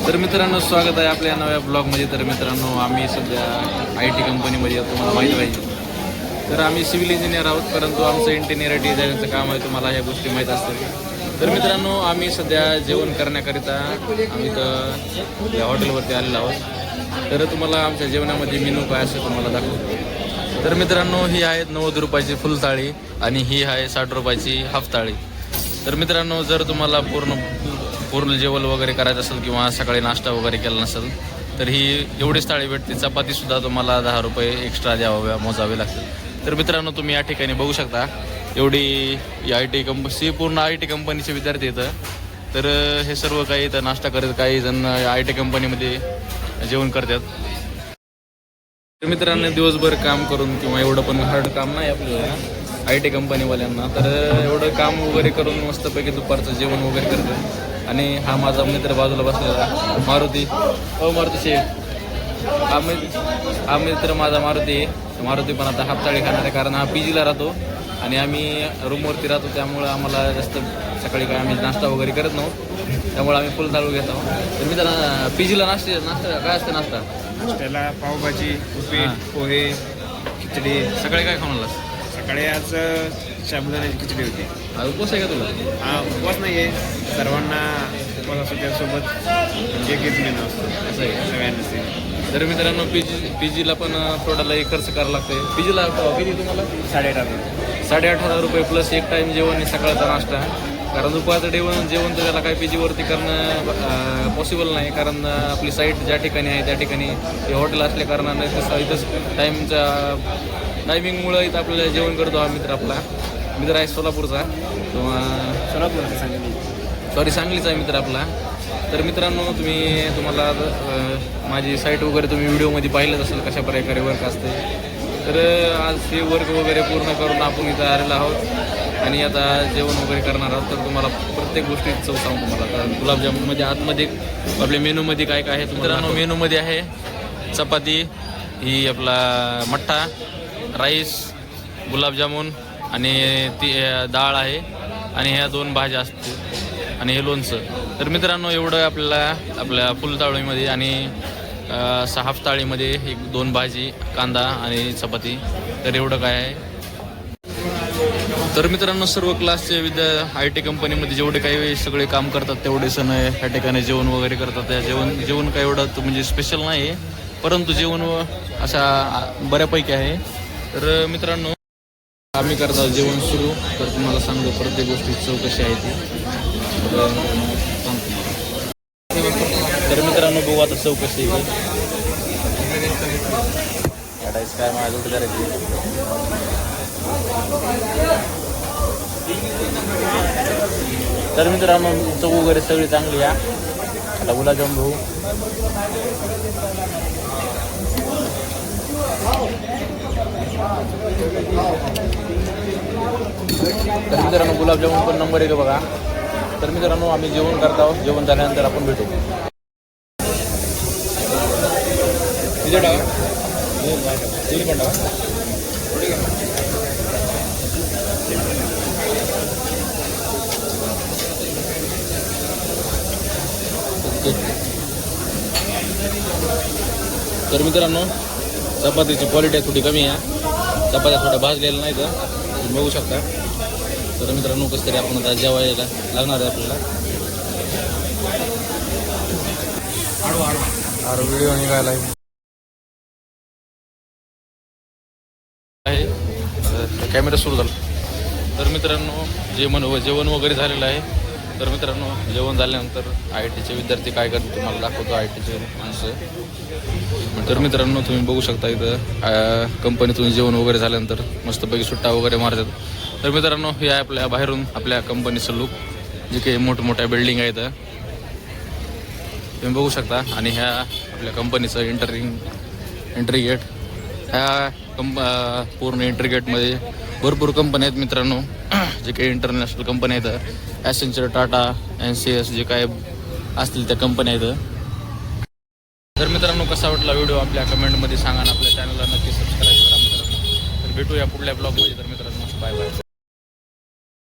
तर मित्रांनो स्वागत आहे आपल्या नव्या ब्लॉगमध्ये. तर मित्रांनो आम्ही सध्या IT कंपनीमध्ये येतो, तुम्हाला माहीत पाहिजे. तर आम्ही सिव्हिल इंजिनियर आहोत, परंतु आमचं इंटिरियर डिझायनिंगचं काम आहे, तुम्हाला ह्या गोष्टी माहीत असतील. तर मित्रांनो आम्ही सध्या जेवण करण्याकरिता आम्ही तर या हॉटेलवरती आलेलो आहोत. तर तुम्हाला आमच्या जेवणामध्ये मेनू काय असं तुम्हाला दाखवतो. तर मित्रांनो ही आहेत 90 रुपयाची फुल थाळी आणि ही आहे 60 रुपयाची हाफ थाळी. तर मित्रांनो जर तुम्हाला पूर्ण जेवण वगैरे करायचं असेल किंवा सकाळी नाश्ता वगैरे केला नसेल तर ही एवढीच थाळी भेटते. चपातीसुद्धा तुम्हाला 10 रुपये एक्स्ट्रा मोजावे लागतील. तर मित्रांनो तुम्ही या ठिकाणी बघू शकता एवढी पूर्ण IT कंपनीचे विद्यार्थी येतं. तर हे सर्व काही इथं नाश्ता करत, काही जण IT कंपनीमध्ये जेवण करतात. तर मित्रांनो दिवसभर काम करून किंवा एवढं पण हार्ड काम नाही आपल्याला IT कंपनीवाल्यांना, तर एवढं काम वगैरे करून मस्तपैकी दुपारचं जेवण वगैरे करतात. आणि हा माझा मित्र बाजूला बसलेला मारुती शेख, हा मित्र माझा मारुती पण आता हाफ थाळी खाणार आहे, कारण हा PGला राहतो आणि आम्ही रूमवरती राहतो. त्यामुळं आम्हाला जास्त सकाळी काय आम्ही नाश्ता वगैरे करत नव्हतो, त्यामुळे आम्ही फुल थाळू घेत आहोत. तर मित्रांनो PGला नाश्ता काय असतं? त्याला पावभाजी, उपीट, पोहे, खिचडी. सकाळी काय खाऊन आलास? सकाळी आज साबुदाण्याची खिचडी होती. उपवास आहे का तुला? हा उपवास नाही आहे, सर्वांना उपवास असतो त्यासोबत एकच मेनू असतो असं आहे सगळ्यांना. तर मित्रांनो PGला पण थोडा लई खर्च करावा लागतोय. PGला किती तुम्हाला? 18,500 रुपये प्लस एक टाईम जेवण आणि सकाळचा नाश्ता. कारण दुपारचं जेवण तर त्याला काही PGवरती करणं पॉसिबल नाही, कारण आपली साईट ज्या ठिकाणी आहे त्या ठिकाणी हे हॉटेल असल्या कारणाने इथंच टायमिंगमुळं इथं आपल्याला जेवण करतो. हा मित्र आहे सोलापूरचा सांगलीचा आहे मित्र आपला. तर मित्रांनो तुम्हाला माझी साईट वगैरे तुम्ही व्हिडिओमध्ये पाहिलंच असेल कशा प्रकारे वर्क असते. तर आज हे वर्क वगैरे पूर्ण करून आपण इथं आलेलो आहोत आणि आता जेवण वगैरे करणार आहोत. तर तुम्हाला प्रत्येक गोष्टीची चव सांगू तुम्हाला. तर गुलाबजामुनमध्ये आतमध्ये आपल्या मेनूमध्ये काय काय आहे मित्रांनो? मेनूमध्ये आहे चपाती, ही आपला मठ्ठा, राईस, गुलाबजामुन आणि ती डाळ आहे आणि ह्या 2 भाज्या असतील आणि हे लोणचं. तर मित्रांनो एवढं आपल्या फुल थाळीमध्ये आणि हाफ थाळीमध्ये 2 भाजी, कांदा आणि चपाती. तर एवढं काय आहे. तर मित्रांनो सर्व क्लासचे IT कंपनीमध्ये जेवढे काही सगळे काम करतात तेवढे सण ह्या ठिकाणी जेवण वगैरे करतात. त्या जेवण काय एवढं म्हणजे स्पेशल नाही आहे, परंतु जेवण अशा बऱ्यापैकी आहे. तर मित्रांनो आम्ही करतो जेवण सुरू. तर तुम्हाला सांगतो प्रत्येक गोष्टीची चव कशी आहे ती सांगतो. तर मित्रांनो बघू आता चव कशी आहे काय माझ्या जोडी करायची. तर मित्रांनो चव वगैरे सगळी चांगली आहे. आता गुलाबजाम भाऊ तर मित्रांनो गुलाबजामुन पण नंबर 1 बघा. तर मित्रांनो आम्ही जेवण करत आहोत, जेवण झाल्यानंतर आपण भेटू. तर मित्रांनो चपातीची क्वालिटी थोडी कमी आहे, चपात्या थोड्या भाजलेल्या नाही तर तुम्ही बघू शकता. तर मित्रांनो कसं तरी आपण आता जेवायला लागणार आहे आपल्याला. व्हिडिओ निघाला आहे, कॅमेरा सुरू झाला. तर मित्रांनो जेवण वगैरे झालेलं आहे. तर मित्रांनो जेवण झाल्यानंतर ITचे विद्यार्थी काय करतात तुम्हाला दाखवतो. ITचे माणसं. तर मित्रांनो तुम्ही बघू शकता इथं कंपनीतून जेवण वगैरे झाल्यानंतर मस्तपैकी सुट्टा वगैरे मारतात. तर मित्रांनो हे आहे आपल्या बाहेरून आपल्या कंपनीचं लुक, जे काही मोठमोठ्या बिल्डिंग आहेत तुम्ही बघू शकता. आणि ह्या आपल्या कंपनीचं एंट्री गेट. ह्या पूर्ण एंट्री गेटमध्ये भरपूर कंपन्या आहेत मित्रांनो, जे काही इंटरनॅशनल कंपन्या आहेत. ॲसेंचर, टाटा, NCS जे काय असतील त्या कंपन्या आहेत. तर मित्रांनो कसा वाटला व्हिडिओ आपल्या कमेंटमध्ये सांगा आणि आपल्या चॅनलला नक्की सबस्क्राईब करा मित्रांनो. तर भेटूया पुढल्या ब्लॉगमध्ये. तर मित्रांनो बाय बाय.